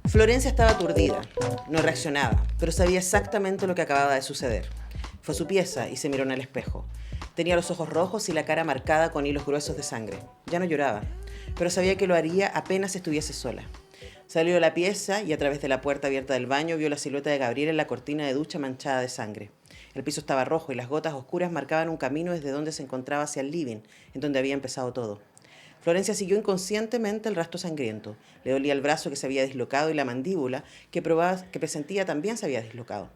Florencia estaba aturdida, no reaccionaba, pero sabía exactamente lo que acababa de suceder. Fue a su pieza y se miró en el espejo. Tenía los ojos rojos y la cara marcada con hilos gruesos de sangre. Ya no lloraba, pero sabía que lo haría apenas estuviese sola. Salió de la pieza y a través de la puerta abierta del baño vio la silueta de Gabriel en la cortina de ducha manchada de sangre. El piso estaba rojo y las gotas oscuras marcaban un camino desde donde se encontraba hacia el living, en donde había empezado todo. Florencia siguió inconscientemente el rastro sangriento. Le dolía el brazo que se había dislocado y la mandíbula que presentía también se había dislocado.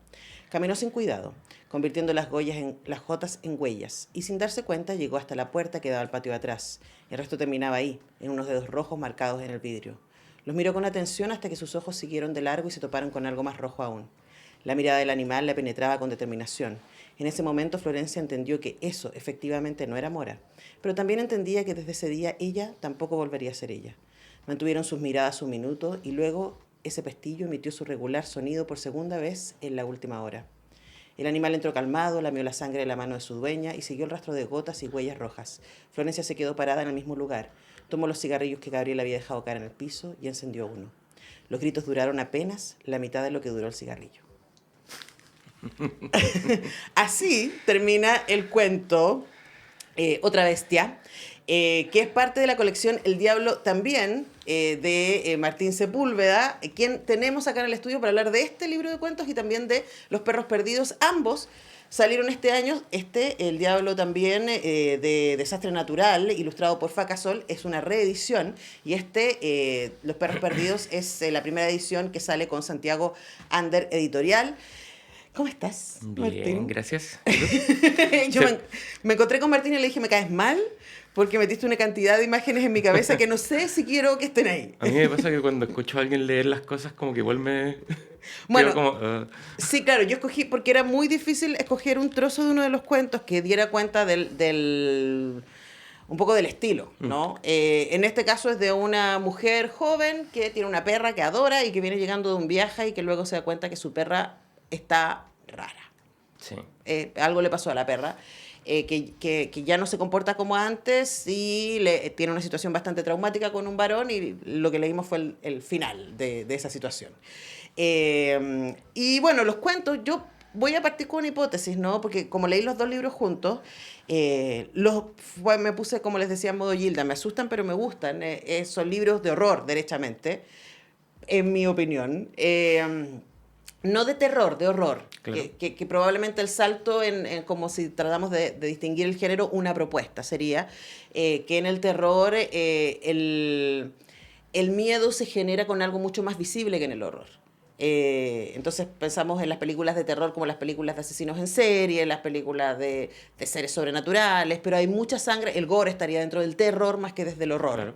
Caminó sin cuidado, convirtiendo las gotas en huellas, y sin darse cuenta llegó hasta la puerta que daba al patio de atrás. El resto terminaba ahí, en unos dedos rojos marcados en el vidrio. Los miró con atención hasta que sus ojos siguieron de largo y se toparon con algo más rojo aún. La mirada del animal la penetraba con determinación. En ese momento Florencia entendió que eso efectivamente no era Mora, pero también entendía que desde ese día ella tampoco volvería a ser ella. Mantuvieron sus miradas un minuto y luego ese pestillo emitió su regular sonido por segunda vez en la última hora. El animal entró calmado, lamió la sangre de la mano de su dueña y siguió el rastro de gotas y huellas rojas. Florencia se quedó parada en el mismo lugar. Tomó los cigarrillos que Gabriel había dejado caer en el piso y encendió uno. Los gritos duraron apenas la mitad de lo que duró el cigarrillo. Así termina el cuento Otra Bestia, que es parte de la colección El Diablo también, de Martín Sepúlveda, quien tenemos acá en el estudio para hablar de este libro de cuentos y también de Los Perros Perdidos. Ambos salieron este año. El Diablo también, de Desastre Natural, ilustrado por Facasol, es una reedición, y Los Perros Perdidos es la primera edición que sale con Santiago Ander Editorial. ¿Cómo estás, Bien, Martín? gracias. Yo me encontré con Martín y le dije, me caes mal porque metiste una cantidad de imágenes en mi cabeza que no sé si quiero que estén ahí. A mí me pasa que cuando escucho a alguien leer las cosas, como que igual me... Bueno, como, sí, claro, yo escogí, porque era muy difícil escoger un trozo de uno de los cuentos que diera cuenta un poco del estilo, ¿no? En este caso es de una mujer joven que tiene una perra que adora y que viene llegando de un viaje y que luego se da cuenta que su perra está rara. Sí. Algo le pasó a la perra, que ya no se comporta como antes y tiene una situación bastante traumática con un varón, y lo que leímos fue el final de esa situación. Y bueno, los cuentos, yo voy a partir con una hipótesis, ¿no? Porque como leí los dos libros juntos, me puse, como les decía, en modo Gilda. Me asustan, pero me gustan. Son libros de horror, derechamente, en mi opinión. No de terror, de horror. Claro. Que probablemente el salto, como si tratamos de distinguir el género, una propuesta sería que en el terror el miedo se genera con algo mucho más visible que en el horror. Entonces pensamos en las películas de terror como las películas de asesinos en serie, las películas de seres sobrenaturales, pero hay mucha sangre. El gore estaría dentro del terror más que desde el horror. Claro.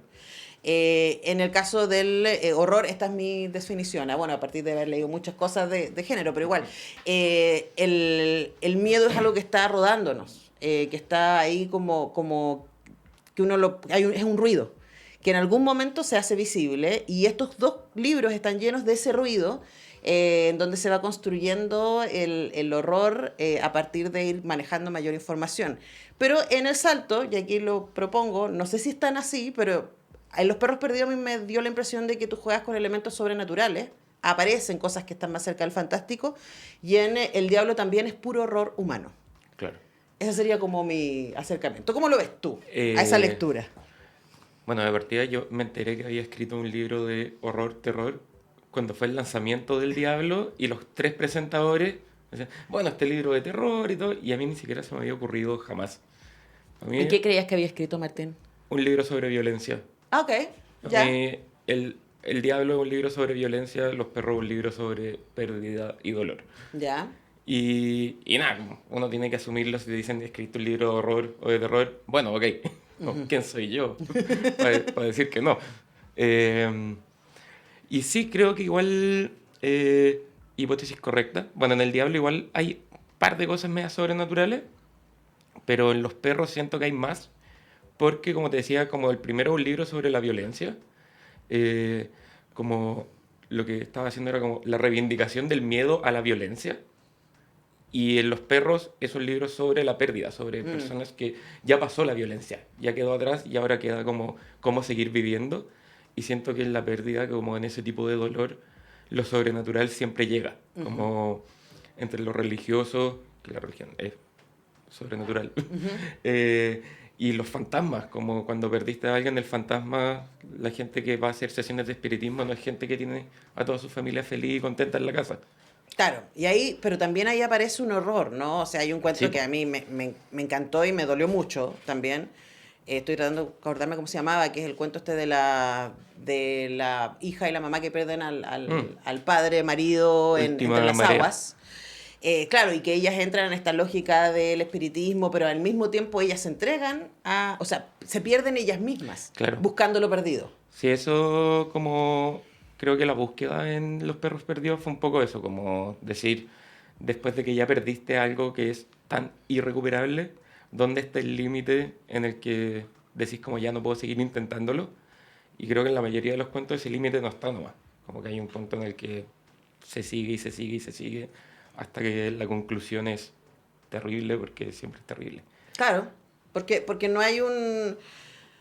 En el caso del horror, esta es mi definición. Bueno, a partir de haber leído muchas cosas de género, pero igual, el miedo es algo que está rodándonos, que está ahí como que es un ruido, que en algún momento se hace visible, y estos dos libros están llenos de ese ruido, en donde se va construyendo el horror a partir de ir manejando mayor información. Pero en el salto, y aquí lo propongo, no sé si están así, pero en Los Perros Perdidos a mí me dio la impresión de que tú juegas con elementos sobrenaturales, aparecen cosas que están más cerca del fantástico, y en El Diablo también es puro horror humano. Claro. Ese sería como mi acercamiento. ¿Cómo lo ves tú a esa lectura? Bueno, de partida yo me enteré que había escrito un libro de horror-terror cuando fue el lanzamiento del Diablo, y los tres presentadores decían, bueno, este libro de terror y todo, y a mí ni siquiera se me había ocurrido jamás. A mí, ¿Y qué creías que había escrito Martín? un libro sobre violencia. Ah, ok, ya. El Diablo es un libro sobre violencia, Los Perros un libro sobre pérdida y dolor. Ya. Y nada, uno tiene que asumirlo. Si te dicen escrito un libro de horror o de terror, bueno, ok, ¿quién soy yo para decir que no? Y sí, creo que igual, hipótesis correcta. Bueno, en El Diablo igual hay un par de cosas medias sobrenaturales, pero en Los Perros siento que hay más, porque, como te decía, como el primero es un libro sobre la violencia, como lo que estaba haciendo era como la reivindicación del miedo a la violencia, Y en Los perros es un libro sobre la pérdida, sobre personas que ya pasó la violencia, ya quedó atrás y ahora queda como cómo seguir viviendo. Y siento que en la pérdida, como en ese tipo de dolor, lo sobrenatural siempre llega, como entre lo religioso, que la religión es sobrenatural, y los fantasmas, como cuando perdiste a alguien, el fantasma, la gente que va a hacer sesiones de espiritismo no es gente que tiene a toda su familia feliz y contenta en la casa. Claro, y ahí, pero también ahí aparece un horror, ¿no? O sea, hay un cuento Sí. que a mí me encantó y me dolió mucho también. Estoy tratando de acordarme cómo se llamaba, que es el cuento este de la hija y la mamá que pierden al padre, marido, Última entre las marea. aguas. Claro, y que ellas entran en esta lógica del espiritismo, pero al mismo tiempo ellas se entregan a... O sea, se pierden ellas mismas, Claro. buscando lo perdido. Sí, eso como creo que la búsqueda en Los perros perdidos fue un poco eso, como decir, después de que ya perdiste algo que es tan irrecuperable, ¿dónde está el límite en el que decís como ya no puedo seguir intentándolo? Y creo que en la mayoría de los cuentos ese límite no está nomás, como que hay un punto en el que se sigue y se sigue y se sigue hasta que la conclusión es terrible, porque siempre es terrible. Claro, porque no hay un...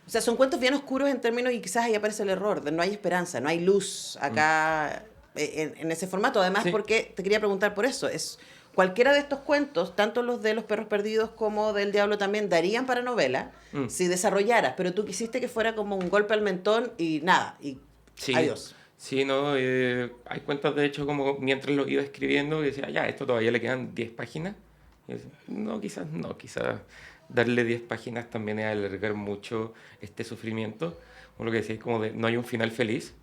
O sea, son cuentos bien oscuros en términos y quizás ahí aparece el error, de no hay esperanza, no hay luz acá en ese formato. Además, Sí. porque te quería preguntar por eso, es cualquiera de estos cuentos, tanto los de Los perros perdidos como del Diablo también, darían para novela si desarrollaras, pero tú quisiste que fuera como un golpe al mentón y nada, y Sí, adiós. sí, no, hay cuentos de hecho como mientras lo iba escribiendo que decía, ya, esto todavía le quedan 10 páginas. Y decía, no, quizás darle 10 páginas también es alargar mucho este sufrimiento. Como lo que decía, como de no hay un final feliz.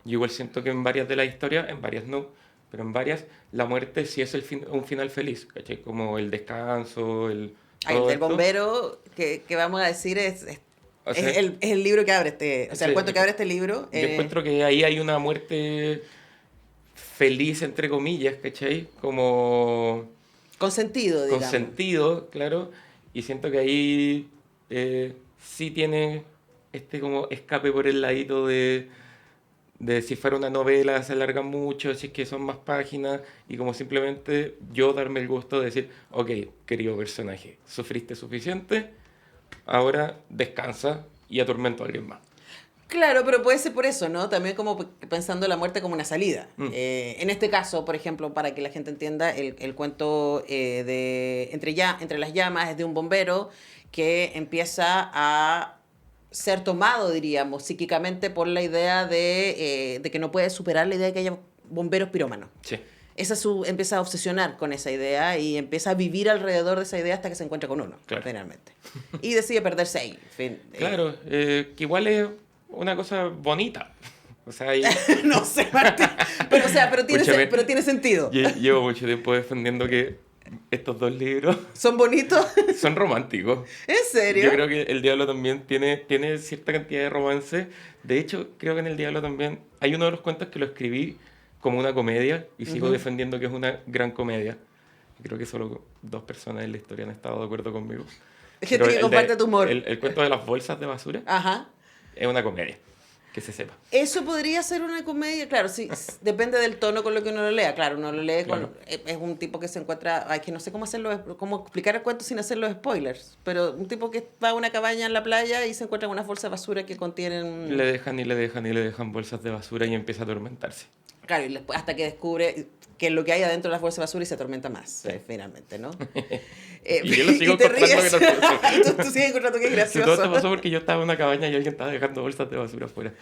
Yo igual siento que en varias de las historias, en varias no, pero en varias la muerte sí es un final feliz, ¿cachai? Como el descanso, Ay, el todo del esto. bombero, que vamos a decir, O sea, es el libro que abre o sea, el sí, cuento que abre este libro. yo encuentro que ahí hay una muerte feliz, entre comillas, ¿cachai? Como Con sentido, con digamos. sentido, claro, y siento que ahí sí tiene este como escape por el ladito de si fuera una novela se alarga mucho, si es que son más páginas, y como simplemente yo darme el gusto de decir, ok, querido personaje, sufriste suficiente, ahora descansa y atormento a alguien más. Claro, pero puede ser por eso, ¿no? También como pensando la muerte como una salida. Mm. En este caso, por ejemplo, para que la gente entienda, el cuento de Entre las llamas es de un bombero que empieza a ser tomado, diríamos, psíquicamente por la idea de que no puede superar la idea de que haya bomberos pirómanos. Sí. Empieza a obsesionar con esa idea y empieza a vivir alrededor de esa idea hasta que se encuentra con uno, Claro. finalmente. Y decide perderse ahí. Claro, que igual es una cosa bonita. O sea, No sé, Martín. Pero, o sea, Escúchame. pero tiene sentido. llevo mucho tiempo defendiendo que estos dos libros ¿Son bonitos? son románticos. ¿En serio? Yo creo que El Diablo también tiene cierta cantidad de romance. De hecho, creo que en El Diablo también hay uno de los cuentos que lo escribí como una comedia y sigo defendiendo que es una gran comedia. Creo que solo 2 personas en la historia han estado de acuerdo conmigo. Gente Pero que comparte tu humor. El cuento de las bolsas de basura Ajá. es una comedia, que se sepa. Eso podría ser una comedia, claro, sí, depende del tono con lo que uno lo lea. Claro, uno lo lee Claro. es un tipo que se encuentra, ay, que no sé cómo explicar el cuento sin hacer los spoilers, pero un tipo que va a una cabaña en la playa y se encuentra con unas bolsas de basura que contienen... Le dejan y le dejan y le dejan bolsas de basura y empieza a atormentarse. Claro, y después hasta que descubre que lo que hay adentro de las bolsas de basura y se atormenta más, finalmente, ¿no? Y yo lo sigo y te encontrando ríes. gracioso. Tú sigues encontrando que es Si todo esto gracioso. pasó porque yo estaba en una cabaña y alguien estaba dejando bolsas de basura afuera.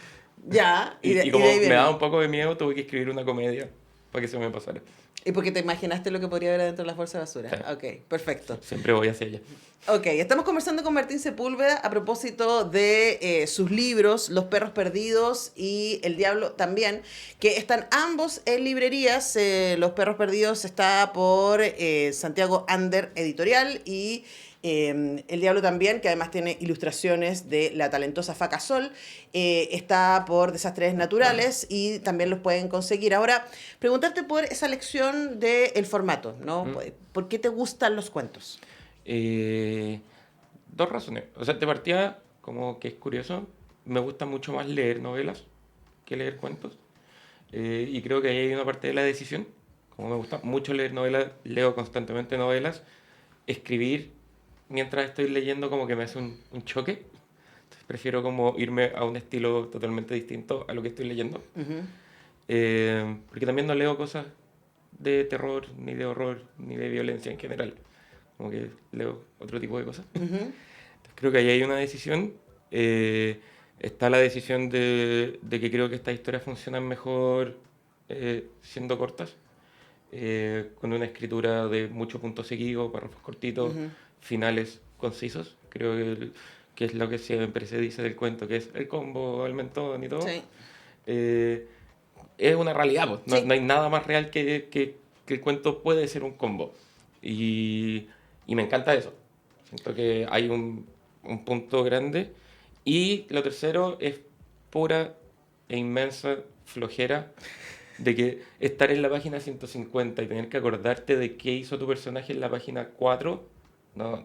Ya, Y de como ahí me viene. daba un poco de miedo, tuve que escribir una comedia para que se me pasara. Y porque te imaginaste lo que podría haber adentro de las bolsas de basura. Sí. Ok, perfecto. Siempre voy hacia allá. Ok, estamos conversando con Martín Sepúlveda a propósito de sus libros, Los perros perdidos y El diablo también, que están ambos en librerías. Los perros perdidos está por Santiago Ander Editorial y El diablo también, que además tiene ilustraciones de la talentosa Faca Sol, está por Desastres Naturales y también los pueden conseguir. Ahora, preguntarte por esa lección del formato, ¿no? ¿Por qué te gustan los cuentos? 2 razones. O sea, de partida, como que es curioso, me gusta mucho más leer novelas que leer cuentos. Y creo que ahí hay una parte de la decisión. como me gusta mucho leer novelas, leo constantemente novelas, escribir mientras estoy leyendo como que me hace un choque. Entonces prefiero como irme a un estilo totalmente distinto a lo que estoy leyendo. Ujú. Porque también no leo cosas de terror, ni de horror, ni de violencia en general. Como que leo otro tipo de cosas. Ujú. Entonces creo que ahí hay una decisión. Está la decisión de que creo que estas historias funcionan mejor siendo cortas, con una escritura de muchos puntos seguidos, párrafos cortitos, Ujú. finales concisos. Creo que es lo que siempre se dice del cuento, que es el combo, el mentón y todo. Sí. Eh, es una realidad, pues. No, Sí. no hay nada más real que el cuento puede ser un combo. Y me encanta eso. Siento que hay un punto grande. Y lo tercero es pura e inmensa flojera de que estar en la página 150 y tener que acordarte de qué hizo tu personaje en la página 4, no.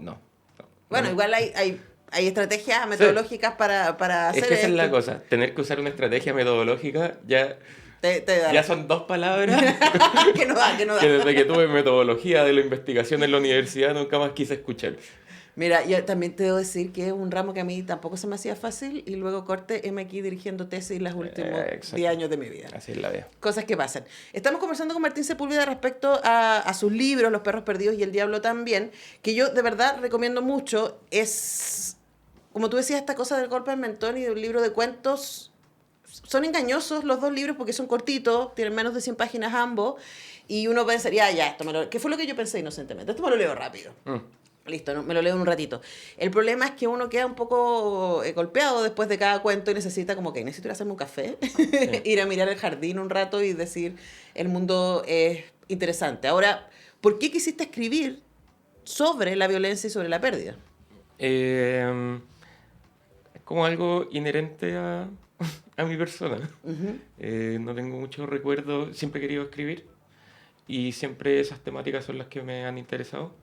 Bueno, No. igual hay estrategias metodológicas para Es hacer que esa es la esto. cosa, tener que usar una estrategia metodológica Te da ya la- son dos palabras que no da, que no que da. desde que tuve metodología de la investigación en la universidad nunca más quise escuchar. Mira, yo también te debo decir que es un ramo que a mí tampoco se me hacía fácil y luego corte, heme aquí dirigiendo tesis los últimos Exacto. 10 años de mi vida. Así es la vida. Cosas que pasan. Estamos conversando con Martín Sepúlveda respecto a sus libros, Los perros perdidos y El diablo también, que yo de verdad recomiendo mucho. Es, como tú decías, esta cosa del golpe al mentón y de un libro de cuentos. Son engañosos los dos libros porque son cortitos, tienen menos de 100 páginas ambos, y uno pensaría, ya, esto me lo... ¿Qué fue lo que yo pensé inocentemente? Esto me lo leo rápido. Listo, ¿no? Me lo leo en un ratito. El problema es que uno queda un poco golpeado después de cada cuento y necesita como que necesito ir a hacerme un café, ir a mirar el jardín un rato y decir, el mundo es interesante. Ahora, ¿por qué quisiste escribir sobre la violencia y sobre la pérdida? Es como algo inherente a mi persona. Ujú. No tengo muchos recuerdos, siempre he querido escribir y siempre esas temáticas son las que me han interesado.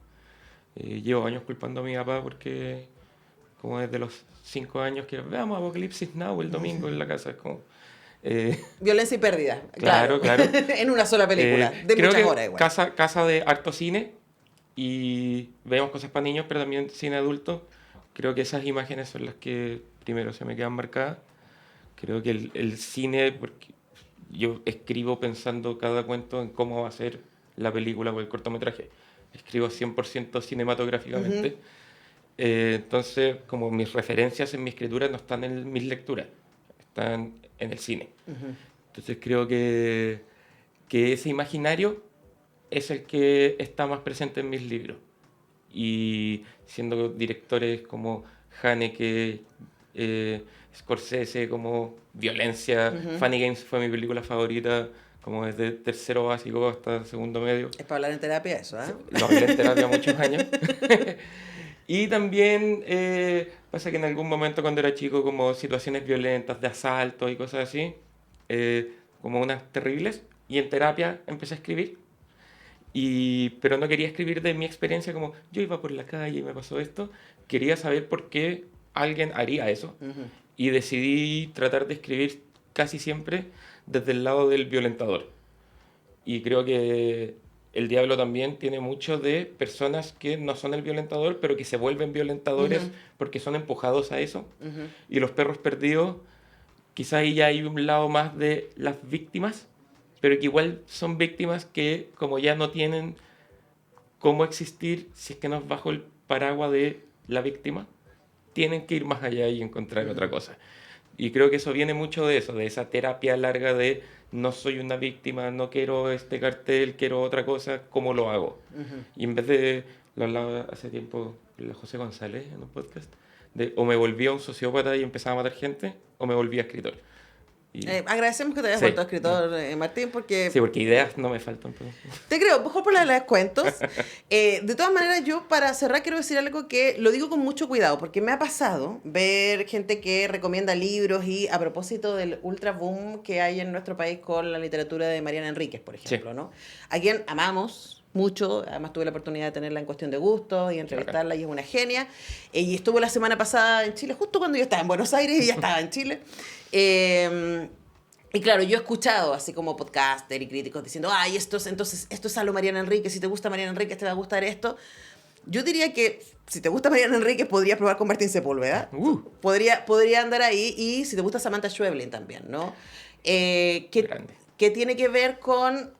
Llevo años culpando a mi papá porque como desde los 5 años que veamos Apocalipsis Now el domingo en la casa, es como... Violencia y pérdida. Claro, claro. En una sola película, de creo muchas que horas igual. casa de harto cine y vemos cosas para niños, pero también cine adulto. Creo que esas imágenes son las que primero se me quedan marcadas. Creo que el cine, porque yo escribo pensando cada cuento en cómo va a ser la película o el cortometraje. Escribo 100% cinematográficamente. Ujú. Entonces, como mis referencias en mi escritura no están en mis lecturas, están en el cine. Ujú. Entonces creo que ese imaginario es el que está más presente en mis libros. Y siendo directores como Haneke, Scorsese, como Violencia, Ujú. Funny Games fue mi película favorita, como desde tercero básico hasta segundo medio. Es para hablar en terapia eso, ¿eh? Lo hablé en terapia muchos años. Y también pasa que en algún momento cuando era chico, como situaciones violentas de asalto y cosas así, como unas terribles, y en terapia empecé a escribir. Pero no quería escribir de mi experiencia como yo iba por la calle y me pasó esto. Quería saber por qué alguien haría eso. Ujú. Y decidí tratar de escribir casi siempre desde el lado del violentador. Y creo que El diablo también tiene mucho de personas que no son el violentador, pero que se vuelven violentadores Ujú. porque son empujados a eso. Ujú. Y Los perros perdidos, quizá ahí ya hay un lado más de las víctimas, pero que igual son víctimas que como ya no tienen cómo existir si es que no es bajo el paraguas de la víctima, tienen que ir más allá y encontrar otra cosa. Y creo que eso viene mucho de eso, de esa terapia larga de no soy una víctima, no quiero este cartel, quiero otra cosa, ¿cómo lo hago? Ujú. Y en vez de, lo hablaba hace tiempo la José González en un podcast, de o me volvía un sociópata y empezaba a matar gente, o me volvía escritor. Y, Agradecemos que te hayas Sí. vuelto escritor, Martín, porque sí, porque ideas no me faltan. Pero... te creo, mejor por la de los cuentos. De todas maneras, yo para cerrar quiero decir algo que lo digo con mucho cuidado, porque me ha pasado ver gente que recomienda libros y a propósito del ultra boom que hay en nuestro país con la literatura de Mariana Enríquez, por ejemplo, Sí. ¿no? A quien amamos mucho, además tuve la oportunidad de tenerla en Cuestión de Gustos y entrevistarla y es una genia. Y estuvo la semana pasada en Chile, justo cuando yo estaba en Buenos Aires y ella estaba en Chile. Y claro, yo he escuchado así como podcaster y críticos diciendo, ay, entonces, esto es a lo Mariana Enríquez, si te gusta Mariana Enríquez te va a gustar esto. Yo diría que si te gusta Mariana Enríquez podrías probar con Martín Sepúlveda. Podría andar ahí. Y si te gusta Samantha Schweblin también, ¿no? Grande. Que tiene que ver con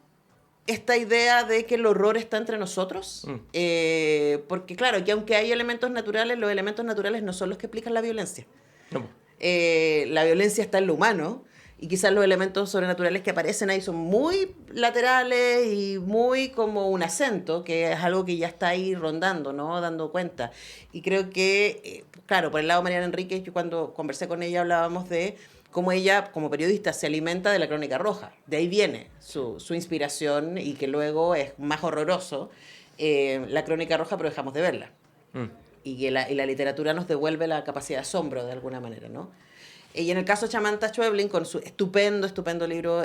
esta idea de que el horror está entre nosotros. Porque claro, que aunque hay elementos naturales, los elementos naturales no son los que explican la violencia. No. La violencia está en lo humano. Y quizás los elementos sobrenaturales que aparecen ahí son muy laterales y muy como un acento, que es algo que ya está ahí rondando, ¿no? Dando cuenta. Y creo que, claro, por el lado de Mariana Enríquez, yo cuando conversé con ella hablábamos de cómo ella, como periodista, se alimenta de la Crónica Roja. De ahí viene su inspiración y que luego es más horroroso la Crónica Roja, pero dejamos de verla. Y que la literatura nos devuelve la capacidad de asombro de alguna manera, ¿no? Y en el caso de Samantha Schweblin, con su estupendo libro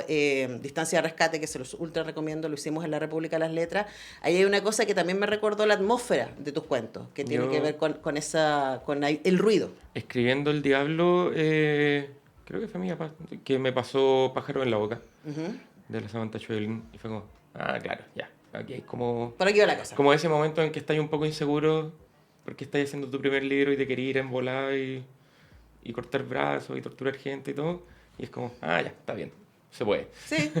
Distancia de Rescate, que se los ultra recomiendo, lo hicimos en la República de las Letras, ahí hay una cosa que también me recordó la atmósfera de tus cuentos, que tiene que ver con el ruido. Escribiendo El Diablo, creo que fue mi papá, que me pasó Pájaro en la boca, de la Samantha Schweblin, y fue como, claro, ya, aquí hay como... Por aquí va la cosa. Como ese momento en que estás un poco inseguro, porque estás haciendo tu primer libro y te querías ir en volada y cortar brazos y torturar gente y todo. Y es como, ya, está bien, se puede. Sí,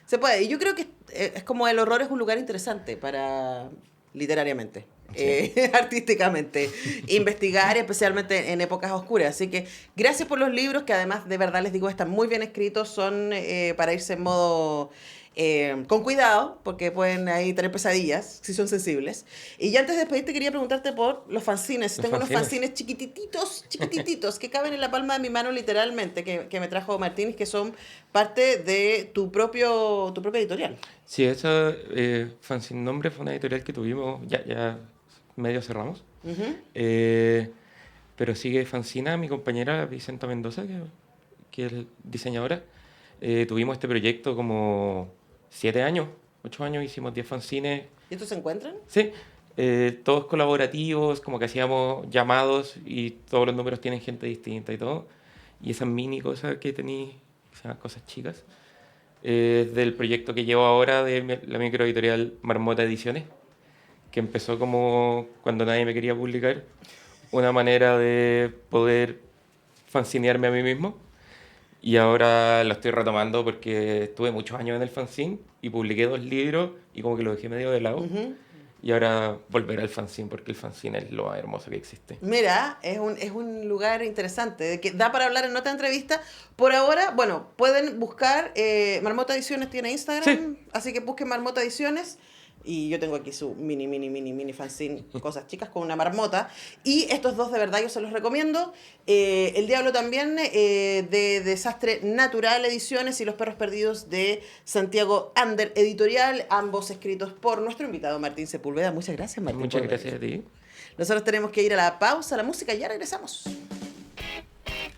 se puede. Y yo creo que es como el horror es un lugar interesante para literariamente, artísticamente, investigar, especialmente en épocas oscuras. Así que gracias por los libros, que además, de verdad les digo, están muy bien escritos, son para irse en modo... con cuidado, porque pueden ahí tener pesadillas, si son sensibles. Y ya antes de despedirte quería preguntarte por los fanzines. Tengo unos fanzines chiquitititos, que caben en la palma de mi mano literalmente, que me trajo Martín, que son parte de tu propia editorial. Sí, esa fanzine nombre fue una editorial que tuvimos, ya medio cerramos. Pero sigue Fanzina, mi compañera Vicenta Mendoza, que es diseñadora. Tuvimos este proyecto como 7 años, 8 años, hicimos 10 fanzines. ¿Y estos se encuentran? Sí, todos colaborativos, como que hacíamos llamados y todos los números tienen gente distinta y todo. Y esas mini cosas que tení, esas cosas chicas, del proyecto que llevo ahora de la microeditorial Marmota Ediciones, que empezó como cuando nadie me quería publicar, una manera de poder fanzinearme a mí mismo. Y ahora lo estoy retomando porque estuve muchos años en el fanzine y publiqué 2 libros y como que lo dejé medio de lado. Y ahora volver al fanzine porque el fanzine es lo más hermoso que existe. Mira, es un lugar interesante, que da para hablar en otra entrevista. Por ahora, bueno, pueden buscar, Marmota Ediciones tiene Instagram, sí. Así que busquen Marmota Ediciones. Y yo tengo aquí su mini fanzine, cosas chicas con una marmota. Y estos 2 de verdad yo se los recomiendo. El Diablo también, de Desastre Natural Ediciones, y Los Perros Perdidos de Santiago Ander Editorial, ambos escritos por nuestro invitado Martín Sepúlveda. Muchas gracias, Martín. Muchas gracias a ti. Nosotros tenemos que ir a la pausa, a la música, y ya regresamos.